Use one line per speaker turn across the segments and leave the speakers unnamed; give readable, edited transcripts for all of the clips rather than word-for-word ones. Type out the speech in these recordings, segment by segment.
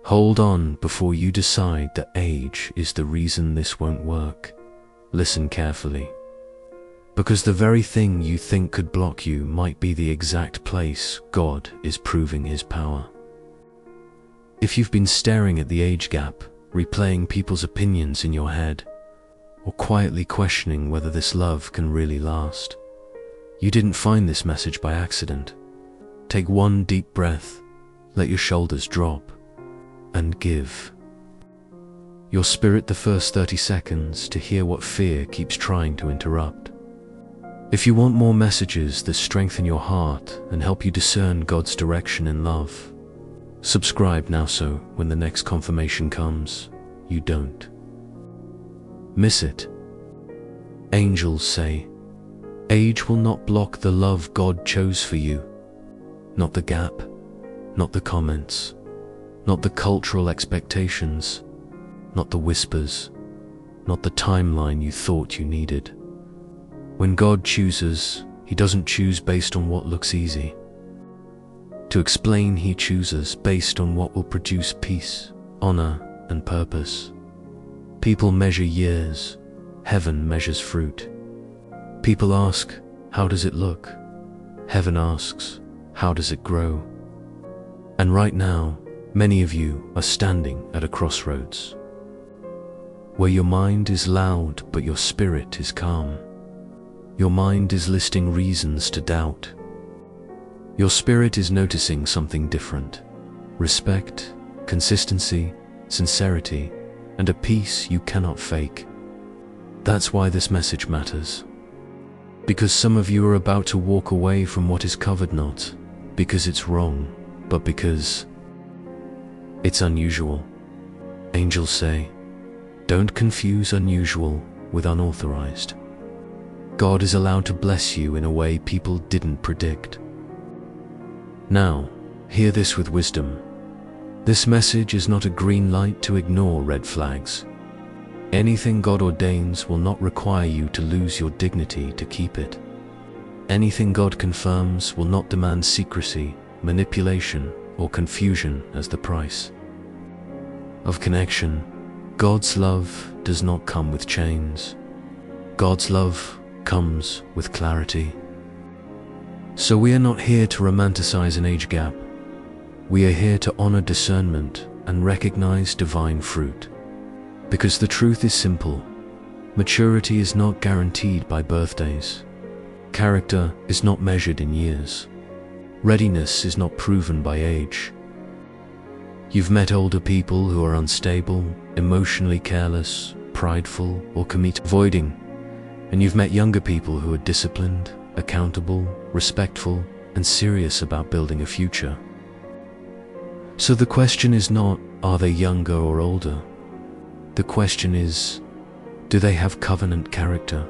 Hold on before you decide that age is the reason this won't work. Listen carefully. Because the very thing you think could block you might be the exact place God is proving His power. If you've been staring at the age gap, replaying people's opinions in your head, or quietly questioning whether this love can really last, you didn't find this message by accident. Take one deep breath, let your shoulders drop, and give your spirit the first 30 seconds to hear what fear keeps trying to interrupt. If you want more messages that strengthen your heart and help you discern God's direction in love, subscribe now so when the next confirmation comes, you don't miss it. Angels say, age will not block the love God chose for you. Not the gap, not the comments, not the cultural expectations, not the whispers, not the timeline you thought you needed. When God chooses, He doesn't choose based on what looks easy. To explain, He chooses based on what will produce peace, honor, and purpose. People measure years, heaven measures fruit. People ask, how does it look? Heaven asks, how does it grow? And right now, many of you are standing at a crossroads, where your mind is loud but your spirit is calm. Your mind is listing reasons to doubt. Your spirit is noticing something different: respect, consistency, sincerity, and a peace you cannot fake. That's why this message matters. Because some of you are about to walk away from what is covered, not because it's wrong, but because it's unusual. Angels say, don't confuse unusual with unauthorized. God is allowed to bless you in a way people didn't predict. Now, hear this with wisdom. This message is not a green light to ignore red flags. Anything God ordains will not require you to lose your dignity to keep it. Anything God confirms will not demand secrecy, manipulation, or confusion as the price of connection. God's love does not come with chains. God's love comes with clarity. So we are not here to romanticize an age gap. We are here to honor discernment and recognize divine fruit. Because the truth is simple. Maturity is not guaranteed by birthdays. Character is not measured in years. Readiness is not proven by age. You've met older people who are unstable, emotionally careless, prideful, or avoiding. And you've met younger people who are disciplined, accountable, respectful, and serious about building a future. So the question is not, are they younger or older? The question is, do they have covenant character?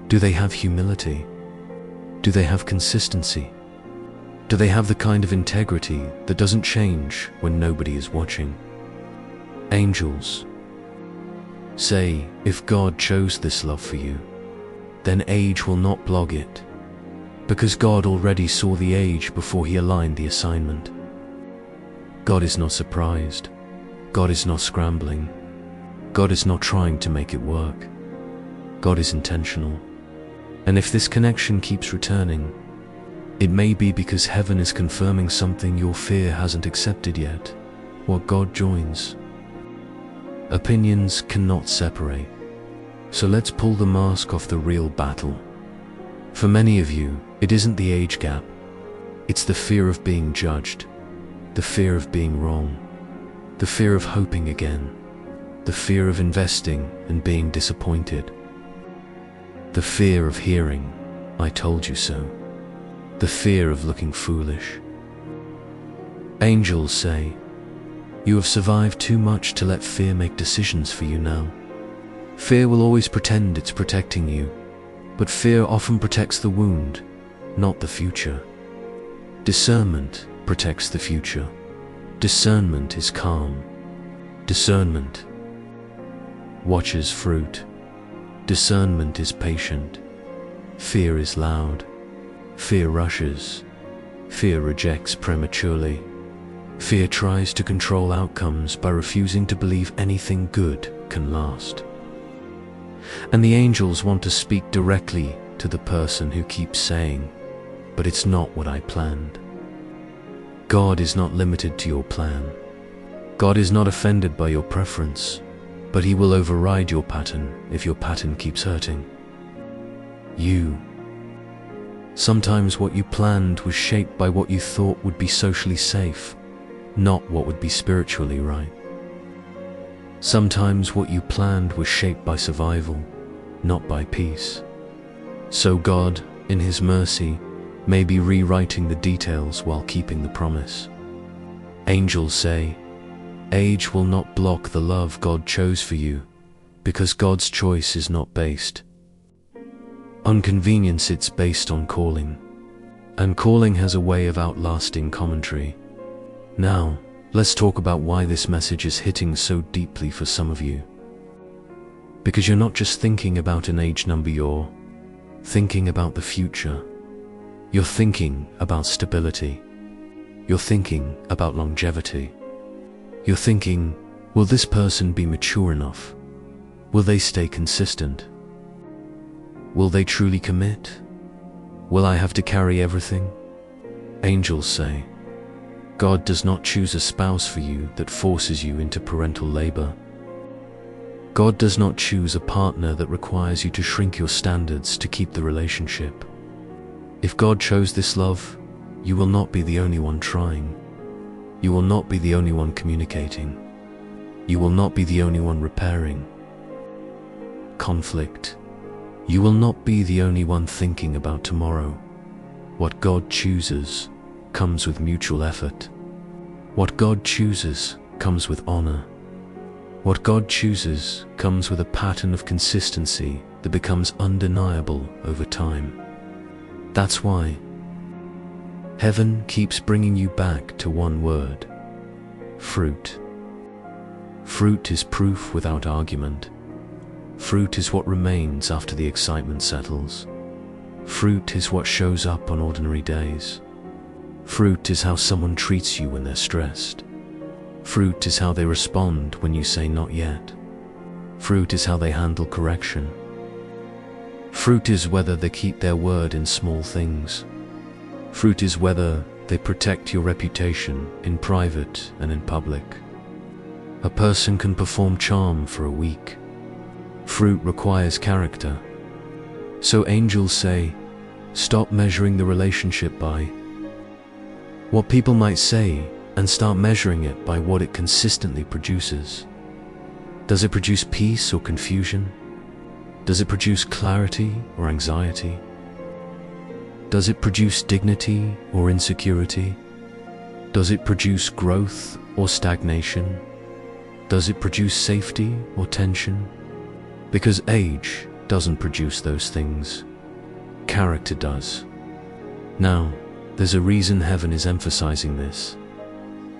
Do they have humility? Do they have consistency? Do they have the kind of integrity that doesn't change when nobody is watching? Angels say, if God chose this love for you, then age will not block it, because God already saw the age before He aligned the assignment. God is not surprised. God is not scrambling. God is not trying to make it work. God is intentional. And if this connection keeps returning, it may be because heaven is confirming something your fear hasn't accepted yet. What God joins, opinions cannot separate. So let's pull the mask off the real battle. For many of you, it isn't the age gap. It's the fear of being judged, the fear of being wrong, the fear of hoping again, the fear of investing and being disappointed, the fear of hearing, "I told you so," the fear of looking foolish. Angels say, you have survived too much to let fear make decisions for you now. Fear will always pretend it's protecting you, but fear often protects the wound, not the future. Discernment protects the future. Discernment is calm. Discernment watches fruit. Discernment is patient. Fear is loud. Fear rushes. Fear rejects prematurely. Fear tries to control outcomes by refusing to believe anything good can last. And the angels want to speak directly to the person who keeps saying, "But it's not what I planned." God is not limited to your plan. God is not offended by your preference, but He will override your pattern if your pattern keeps hurting you. Sometimes what you planned was shaped by what you thought would be socially safe, not what would be spiritually right. Sometimes what you planned was shaped by survival, not by peace. So God, in His mercy, may be rewriting the details while keeping the promise. Angels say, age will not block the love God chose for you, because God's choice is not based on convenience, it's based on calling. And calling has a way of outlasting commentary. Now, let's talk about why this message is hitting so deeply for some of you. Because you're not just thinking about an age number, you're thinking about the future. You're thinking about stability. You're thinking about longevity. You're thinking, will this person be mature enough? Will they stay consistent? Will they truly commit? Will I have to carry everything? Angels say, God does not choose a spouse for you that forces you into parental labor. God does not choose a partner that requires you to shrink your standards to keep the relationship. If God chose this love, you will not be the only one trying. You will not be the only one communicating. You will not be the only one repairing conflict. You will not be the only one thinking about tomorrow. What God chooses comes with mutual effort. What God chooses comes with honor. What God chooses comes with a pattern of consistency that becomes undeniable over time. That's why heaven keeps bringing you back to one word: fruit. Fruit is proof without argument. Fruit is what remains after the excitement settles. Fruit is what shows up on ordinary days. Fruit is how someone treats you when they're stressed. Fruit is how they respond when you say not yet. Fruit is how they handle correction. Fruit is whether they keep their word in small things. Fruit is whether they protect your reputation in private and in public. A person can perform charm for a week. Fruit requires character. So angels say, stop measuring the relationship by what people might say and start measuring it by what it consistently produces. Does it produce peace or confusion? Does it produce clarity or anxiety? Does it produce dignity or insecurity? Does it produce growth or stagnation? Does it produce safety or tension? Because age doesn't produce those things. Character does. Now, there's a reason heaven is emphasizing this.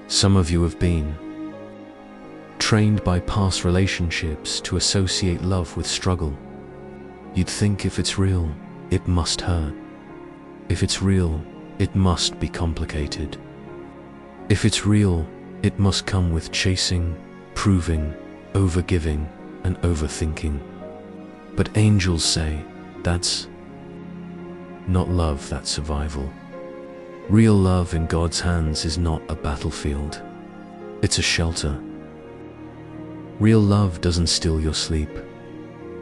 Some of you have been trained by past relationships to associate love with struggle. You'd think if it's real, it must hurt. If it's real, it must be complicated. If it's real, it must come with chasing, proving, overgiving, and overthinking. But angels say, that's not love, that's survival. Real love in God's hands is not a battlefield. It's a shelter. Real love doesn't steal your sleep.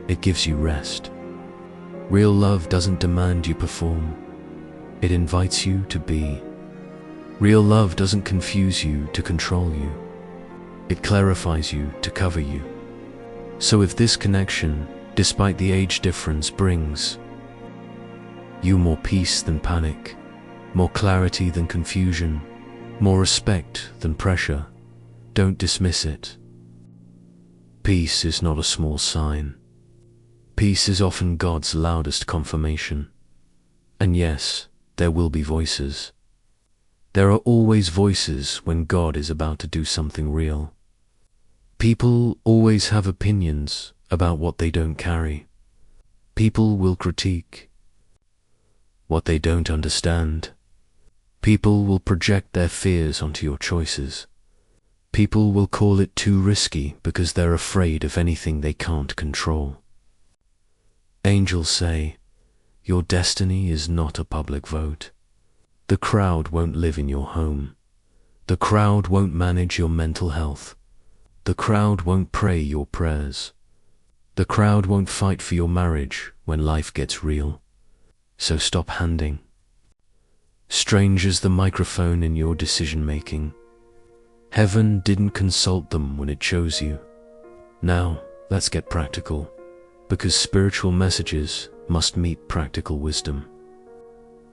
It gives you rest. Real love doesn't demand you perform. It invites you to be. Real love doesn't confuse you to control you. It clarifies you to cover you. So if this connection, despite the age difference, brings you more peace than panic, more clarity than confusion, more respect than pressure, don't dismiss it. Peace is not a small sign. Peace is often God's loudest confirmation. And yes, there will be voices. There are always voices when God is about to do something real. People always have opinions about what they don't carry. People will critique what they don't understand. People will project their fears onto your choices. People will call it too risky because they're afraid of anything they can't control. Angels say, your destiny is not a public vote. The crowd won't live in your home. The crowd won't manage your mental health. The crowd won't pray your prayers. The crowd won't fight for your marriage when life gets real. So stop handing strangers the microphone in your decision-making. Heaven didn't consult them when it chose you. Now, let's get practical, because spiritual messages must meet practical wisdom.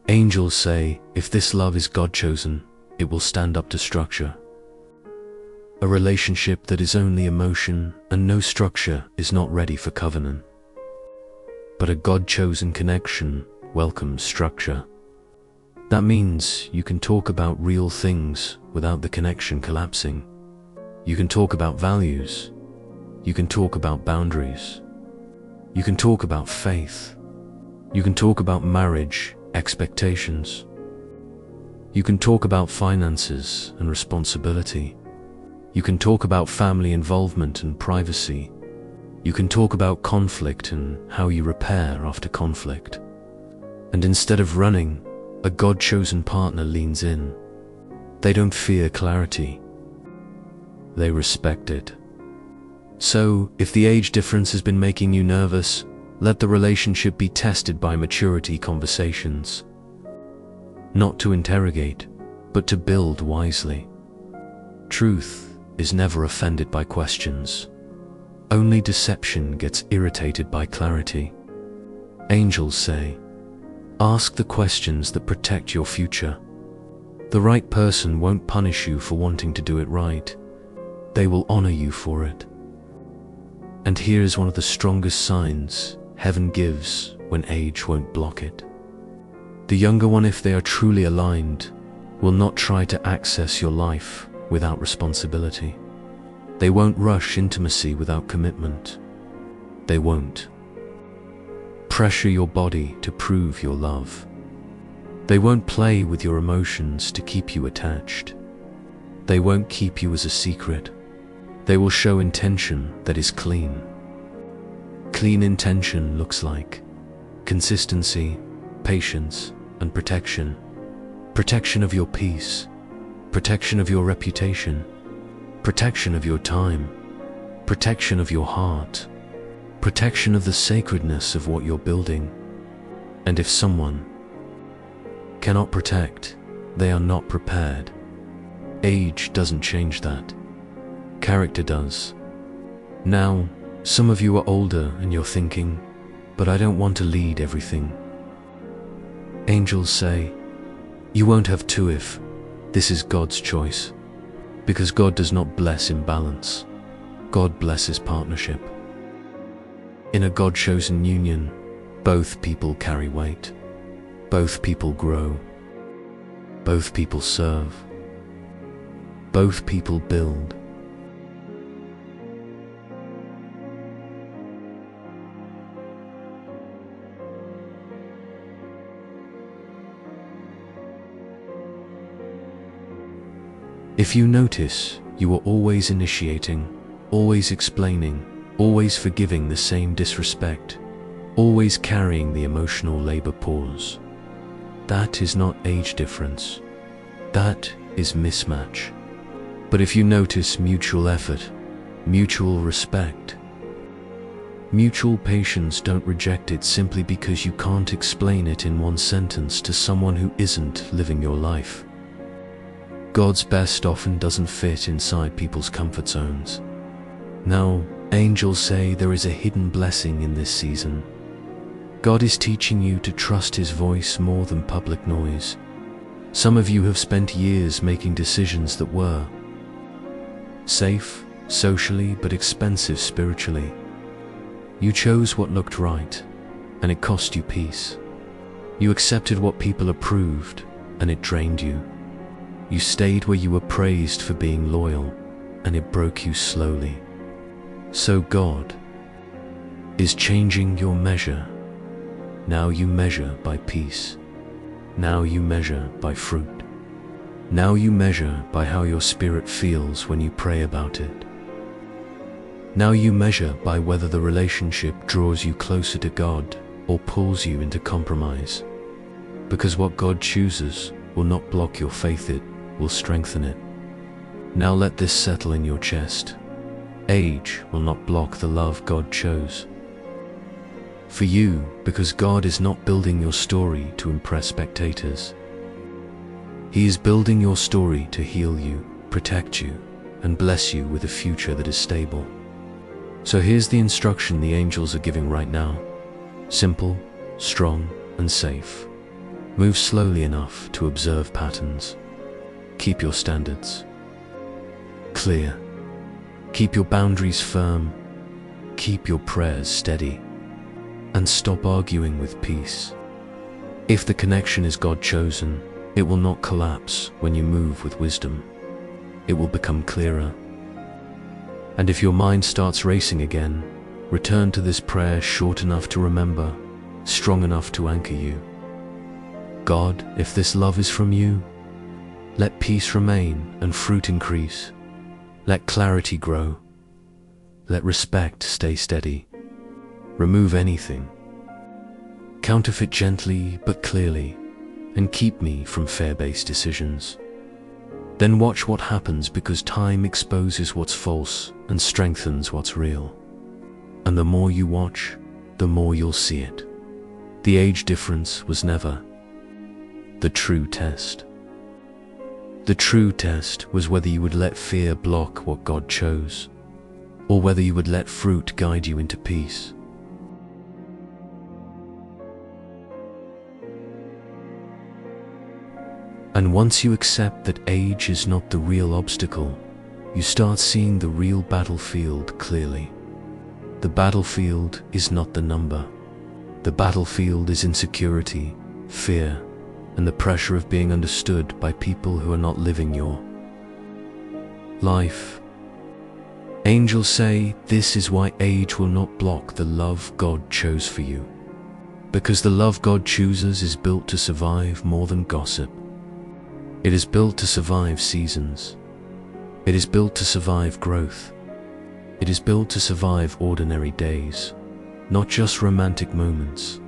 Angels say, if this love is God-chosen, it will stand up to structure. A relationship that is only emotion and no structure is not ready for covenant. But a God-chosen connection welcomes structure. That means you can talk about real things without the connection collapsing. You can talk about values. You can talk about boundaries. You can talk about faith. You can talk about marriage, expectations. You can talk about finances and responsibility. You can talk about family involvement and privacy. You can talk about conflict and how you repair after conflict. And instead of running, a God-chosen partner leans in. They don't fear clarity. They respect it. So, if the age difference has been making you nervous, let the relationship be tested by maturity conversations. Not to interrogate, but to build wisely. Truth is never offended by questions. Only deception gets irritated by clarity. Angels say, ask the questions that protect your future. The right person won't punish you for wanting to do it right. They will honor you for it. And here is one of the strongest signs heaven gives when age won't block it. The younger one, if they are truly aligned, will not try to access your life without responsibility. They won't rush intimacy without commitment. They won't pressure your body to prove your love. They won't play with your emotions to keep you attached. They won't keep you as a secret. They will show intention that is clean. Clean intention looks like consistency, patience, and protection. Protection of your peace. Protection of your reputation. Protection of your time. Protection of your heart. Protection of the sacredness of what you're building. And if someone cannot protect, they are not prepared. Age doesn't change that. Character does. Now, some of you are older and you're thinking, but I don't want to lead everything. Angels say, you won't have to if this is God's choice. Because God does not bless imbalance. God blesses partnership. In a God-chosen union, both people carry weight. Both people grow. Both people serve. Both people build. If you notice, you are always initiating, always explaining, always forgiving the same disrespect, always carrying the emotional labor pause. That is not age difference. That is mismatch. But if you notice mutual effort, mutual respect, mutual patience, don't reject it simply because you can't explain it in one sentence to someone who isn't living your life. God's best often doesn't fit inside people's comfort zones. Now, angels say there is a hidden blessing in this season. God is teaching you to trust His voice more than public noise. Some of you have spent years making decisions that were safe, socially, but expensive spiritually. You chose what looked right, and it cost you peace. You accepted what people approved, and it drained you. You stayed where you were praised for being loyal, and it broke you slowly. So God is changing your measure. Now you measure by peace. Now you measure by fruit. Now you measure by how your spirit feels when you pray about it. Now you measure by whether the relationship draws you closer to God or pulls you into compromise. Because what God chooses will not block your faith, it will strengthen it. Now let this settle in your chest. Age will not block the love God chose for you, because God is not building your story to impress spectators. He is building your story to heal you, protect you, and bless you with a future that is stable. So here's the instruction the angels are giving right now. Simple, strong, and safe. Move slowly enough to observe patterns. Keep your standards clear. Keep your boundaries firm. Keep your prayers steady. And stop arguing with peace. If the connection is God chosen, it will not collapse when you move with wisdom. It will become clearer. And if your mind starts racing again, return to this prayer, short enough to remember, strong enough to anchor you. God, if this love is from you, let peace remain and fruit increase. Let clarity grow. Let respect stay steady. Remove anything. Counterfeit gently but clearly, and keep me from fear-based decisions. Then watch what happens, because time exposes what's false and strengthens what's real. And the more you watch, the more you'll see it. The age difference was never the true test. The true test was whether you would let fear block what God chose, or whether you would let fruit guide you into peace. And once you accept that age is not the real obstacle, you start seeing the real battlefield clearly. The battlefield is not the number. The battlefield is insecurity, fear, and the pressure of being understood by people who are not living your life. Angels say this is why age will not block the love God chose for you. Because the love God chooses is built to survive more than gossip. It is built to survive seasons. It is built to survive growth. It is built to survive ordinary days, not just romantic moments.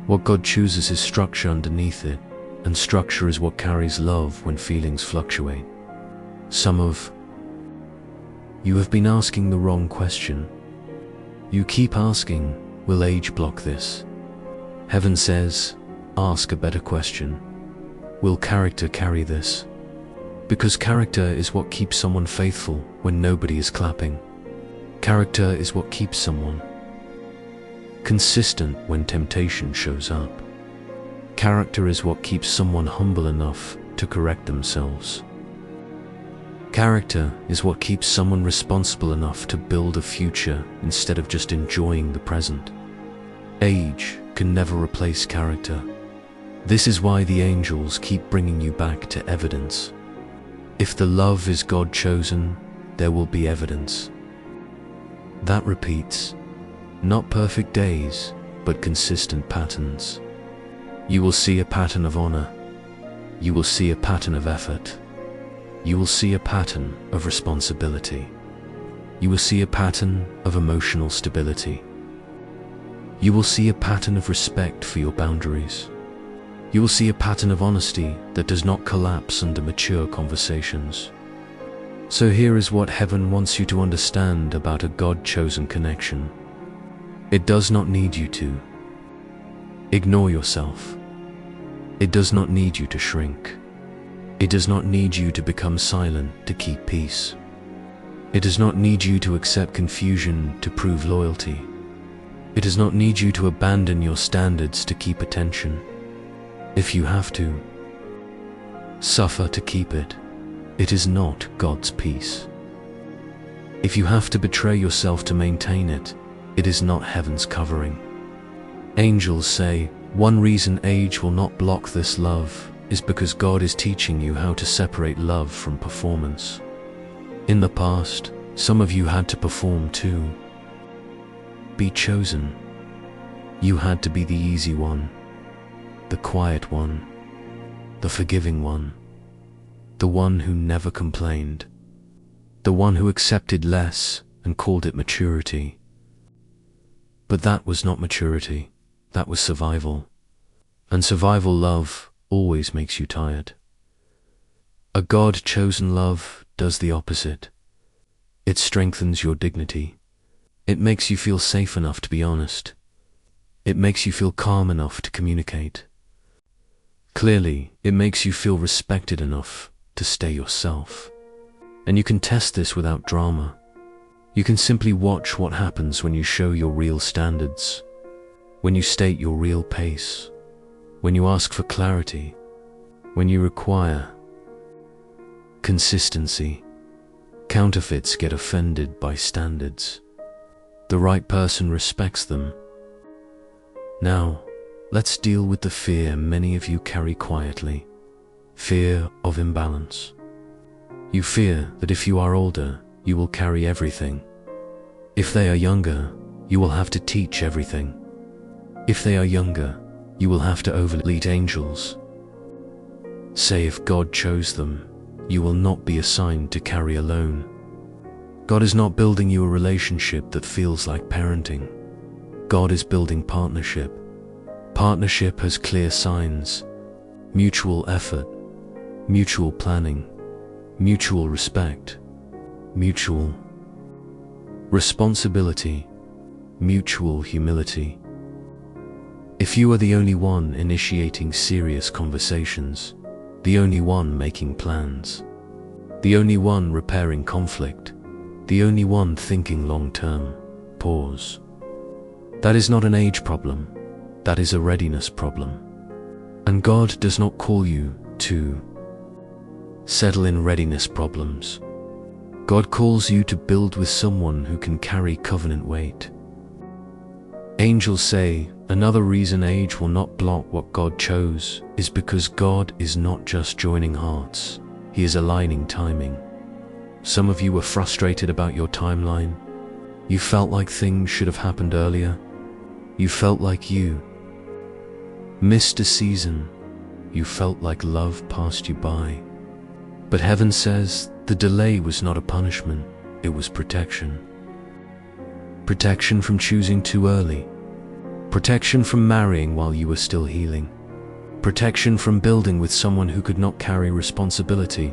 What God chooses is structure underneath it, and structure is what carries love when feelings fluctuate. Some of you have been asking the wrong question. You keep asking, will age block this? Heaven says, ask a better question. Will character carry this? Because character is what keeps someone faithful when nobody is clapping. Character is what keeps someone consistent when temptation shows up. Character is what keeps someone humble enough to correct themselves. Character is what keeps someone responsible enough to build a future instead of just enjoying the present. Age can never replace character. This is why the angels keep bringing you back to evidence. If the love is God chosen, there will be evidence. That repeats, not perfect days, but consistent patterns. You will see a pattern of honor. You will see a pattern of effort. You will see a pattern of responsibility. You will see a pattern of emotional stability. You will see a pattern of respect for your boundaries. You will see a pattern of honesty that does not collapse under mature conversations. So here is what heaven wants you to understand about a God-chosen connection. It does not need you to ignore yourself. It does not need you to shrink. It does not need you to become silent to keep peace. It does not need you to accept confusion to prove loyalty. It does not need you to abandon your standards to keep attention. If you have to suffer to keep it, it is not God's peace. If you have to betray yourself to maintain it, it is not heaven's covering. Angels say, one reason age will not block this love is because God is teaching you how to separate love from performance. In the past, some of you had to perform too. Be chosen. You had to be the easy one, the quiet one, the forgiving one. the one who never complained, the one who accepted less and called it maturity. But that was not maturity, that was survival. And survival love always makes you tired. A God-chosen love does the opposite. It strengthens your dignity. It makes you feel safe enough to be honest. It makes you feel calm enough to communicate. Clearly, it makes you feel respected enough to stay yourself. And you can test this without drama. You can simply watch what happens when you show your real standards, when you state your real pace, when you ask for clarity, when you require consistency. Counterfeits get offended by standards. The right person respects them. Now, let's deal with the fear many of you carry quietly. Fear of imbalance. You fear that if you are older, you will carry everything. If they are younger, you will have to teach everything. If they are younger, you will have to overlead angels. Say if God chose them, you will not be assigned to carry alone. God is not building you a relationship that feels like parenting. God is building partnership. Partnership has clear signs: mutual effort, mutual planning, mutual respect, mutual responsibility, mutual humility. If you are the only one initiating serious conversations, the only one making plans, the only one repairing conflict, the only one thinking long-term, pause. That is not an age problem, that is a readiness problem. And God does not call you to settle in readiness problems. God calls you to build with someone who can carry covenant weight. Angels say another reason age will not block what God chose is because God is not just joining hearts, He is aligning timing. Some of you were frustrated about your timeline. You felt like things should have happened earlier. You felt like you missed a season. You felt like love passed you by. But heaven says the delay was not a punishment, it was protection. Protection from choosing too early. Protection from marrying while you were still healing. Protection from building with someone who could not carry responsibility.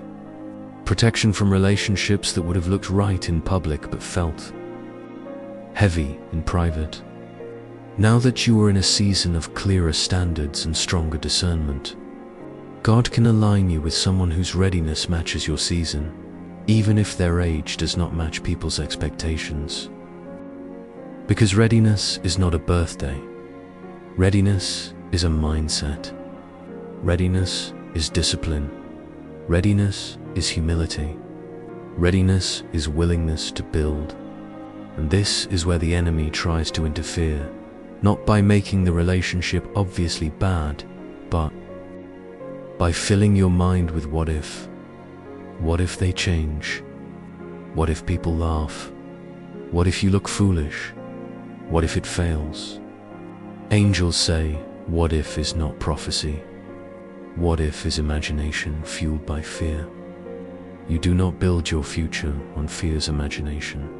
Protection from relationships that would have looked right in public but felt heavy in private. Now that you are in a season of clearer standards and stronger discernment, God can align you with someone whose readiness matches your season, even if their age does not match people's expectations. Because readiness is not a birthday. Readiness is a mindset. Readiness is discipline. Readiness is humility. Readiness is willingness to build. And this is where the enemy tries to interfere, not by making the relationship obviously bad, but by filling your mind with what if. What if they change? What if people laugh? What if you look foolish? What if it fails? Angels say, what if is not prophecy? What if is imagination fueled by fear? You do not build your future on fear's imagination.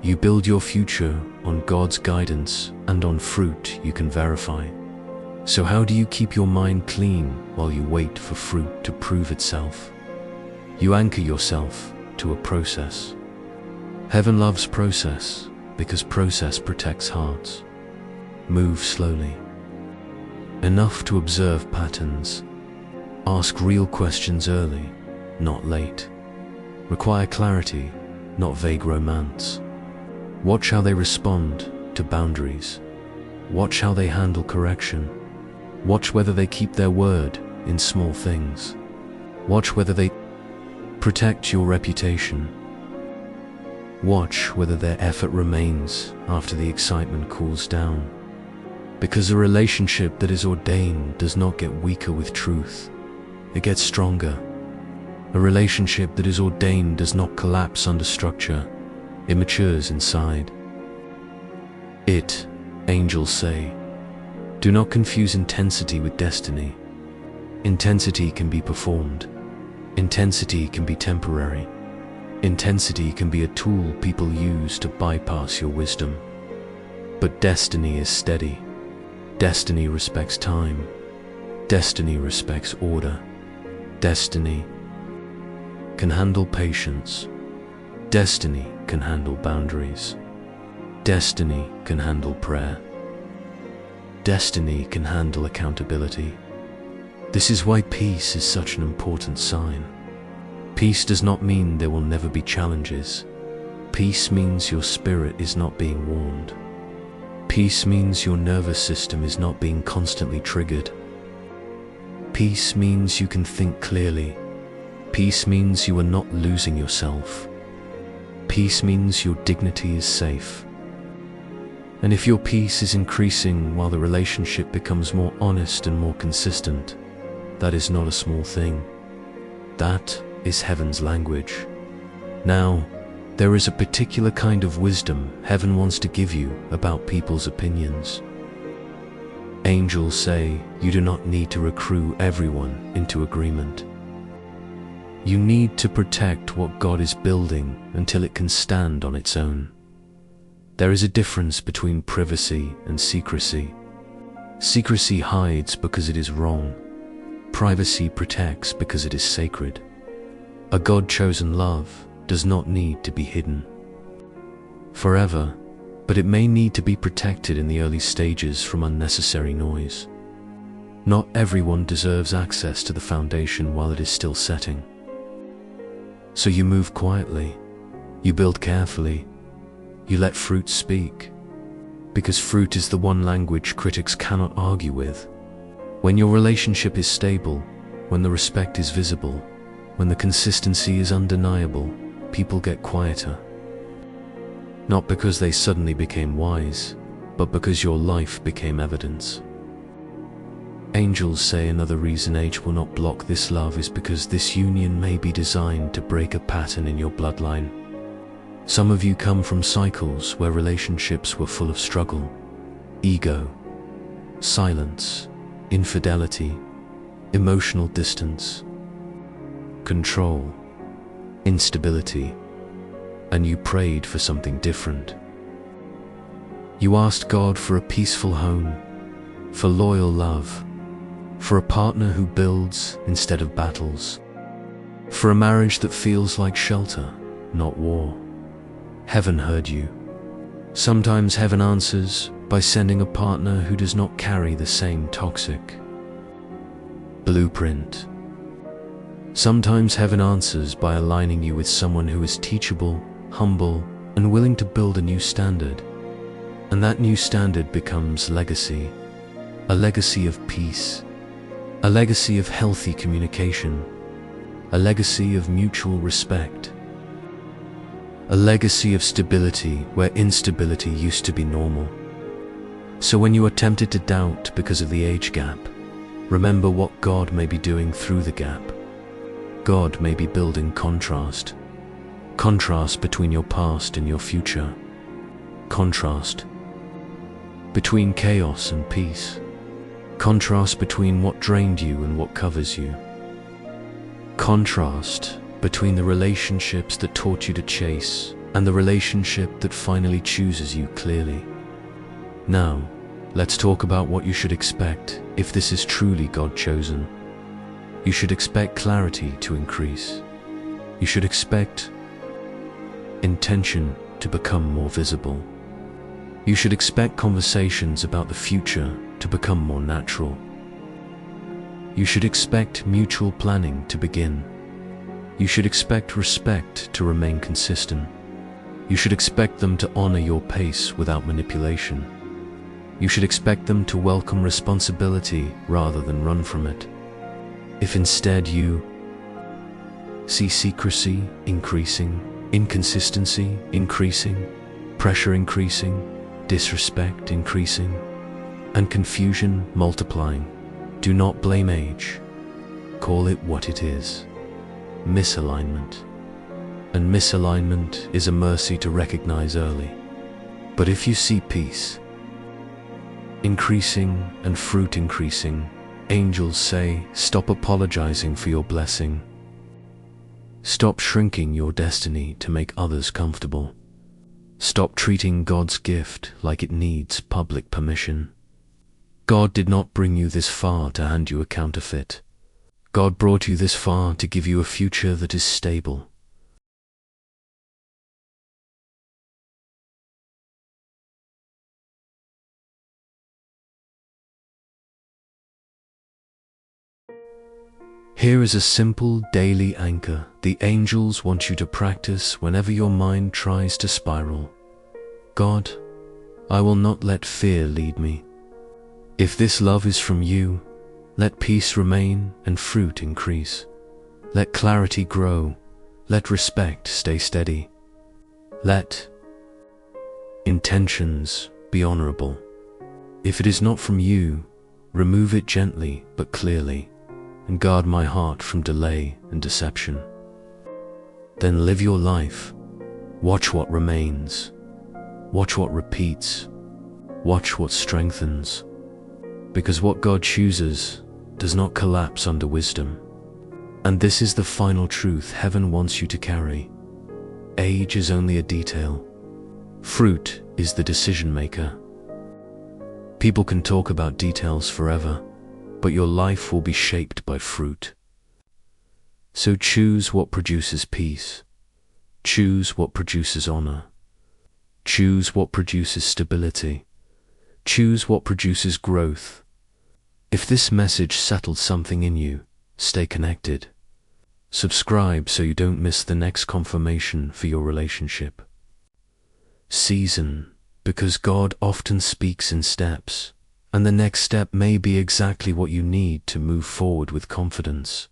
You build your future on God's guidance and on fruit you can verify. So how do you keep your mind clean while you wait for fruit to prove itself? You anchor yourself to a process. Heaven loves process because process protects hearts. Move slowly. Enough to observe patterns. Ask real questions early, not late. Require clarity, not vague romance. Watch how they respond to boundaries. Watch how they handle correction. Watch whether they keep their word in small things. Watch whether they protect your reputation. Watch whether their effort remains after the excitement cools down. Because a relationship that is ordained does not get weaker with truth. It gets stronger. A relationship that is ordained does not collapse under structure. It matures inside. Angels say, do not confuse intensity with destiny. Intensity can be performed. Intensity can be temporary. Intensity can be a tool people use to bypass your wisdom. But destiny is steady. Destiny respects time. Destiny respects order. Destiny can handle patience. Destiny can handle boundaries. Destiny can handle prayer. Destiny can handle accountability. This is why peace is such an important sign. Peace does not mean there will never be challenges. Peace means your spirit is not being warned. Peace means your nervous system is not being constantly triggered. Peace means you can think clearly. Peace means you are not losing yourself. Peace means your dignity is safe. And if your peace is increasing while the relationship becomes more honest and more consistent, that is not a small thing. That is heaven's language. Now, there is a particular kind of wisdom heaven wants to give you about people's opinions. Angels say you do not need to accrue everyone into agreement. You need to protect what God is building until it can stand on its own. There is a difference between privacy and secrecy. Secrecy hides because it is wrong. Privacy protects because it is sacred. A God-chosen love does not need to be hidden forever, but it may need to be protected in the early stages from unnecessary noise. Not everyone deserves access to the foundation while it is still setting. So you move quietly, you build carefully, you let fruit speak, because fruit is the one language critics cannot argue with. When your relationship is stable, when the respect is visible, when the consistency is undeniable, people get quieter. Not because they suddenly became wise, but because your life became evidence. Angels say another reason age will not block this love is because this union may be designed to break a pattern in your bloodline. Some of you come from cycles where relationships were full of struggle, ego, silence, infidelity, emotional distance, control, instability, and you prayed for something different. You asked God for a peaceful home, for loyal love, for a partner who builds instead of battles, for a marriage that feels like shelter, not war. Heaven heard you. Sometimes heaven answers by sending a partner who does not carry the same toxic blueprint. Sometimes heaven answers by aligning you with someone who is teachable, humble, and willing to build a new standard. And that new standard becomes legacy, a legacy of peace, a legacy of healthy communication, a legacy of mutual respect, a legacy of stability where instability used to be normal. So when you are tempted to doubt because of the age gap, remember what God may be doing through the gap. God may be building contrast. Contrast between your past and your future. Contrast between chaos and peace. Contrast between what drained you and what covers you. Contrast between the relationships that taught you to chase and the relationship that finally chooses you clearly. Now, let's talk about what you should expect if this is truly God-chosen. You should expect clarity to increase. You should expect intention to become more visible. You should expect conversations about the future to become more natural. You should expect mutual planning to begin. You should expect respect to remain consistent. You should expect them to honor your pace without manipulation. You should expect them to welcome responsibility rather than run from it. If instead you see secrecy increasing, inconsistency increasing, pressure increasing, disrespect increasing, and confusion multiplying, do not blame age. Call it what it is: misalignment. And misalignment is a mercy to recognize early. But if you see peace increasing and fruit increasing, angels say, stop apologizing for your blessing. Stop shrinking your destiny to make others comfortable. Stop treating God's gift like it needs public permission. God did not bring you this far to hand you a counterfeit. God brought you this far to give you a future that is stable. Here is a simple daily anchor the angels want you to practice whenever your mind tries to spiral. God, I will not let fear lead me. If this love is from you, let peace remain and fruit increase. Let clarity grow. Let respect stay steady. Let intentions be honorable. If it is not from you, remove it gently but clearly, and guard my heart from delay and deception. Then live your life. Watch what remains. Watch what repeats. Watch what strengthens. Because what God chooses does not collapse under wisdom. And this is the final truth heaven wants you to carry. Age is only a detail. Fruit is the decision maker. People can talk about details forever, but your life will be shaped by fruit. So choose what produces peace. Choose what produces honor. Choose what produces stability. Choose what produces growth. If this message settled something in you, stay connected. Subscribe so you don't miss the next confirmation for your relationship. Season, because God often speaks in steps, and the next step may be exactly what you need to move forward with confidence.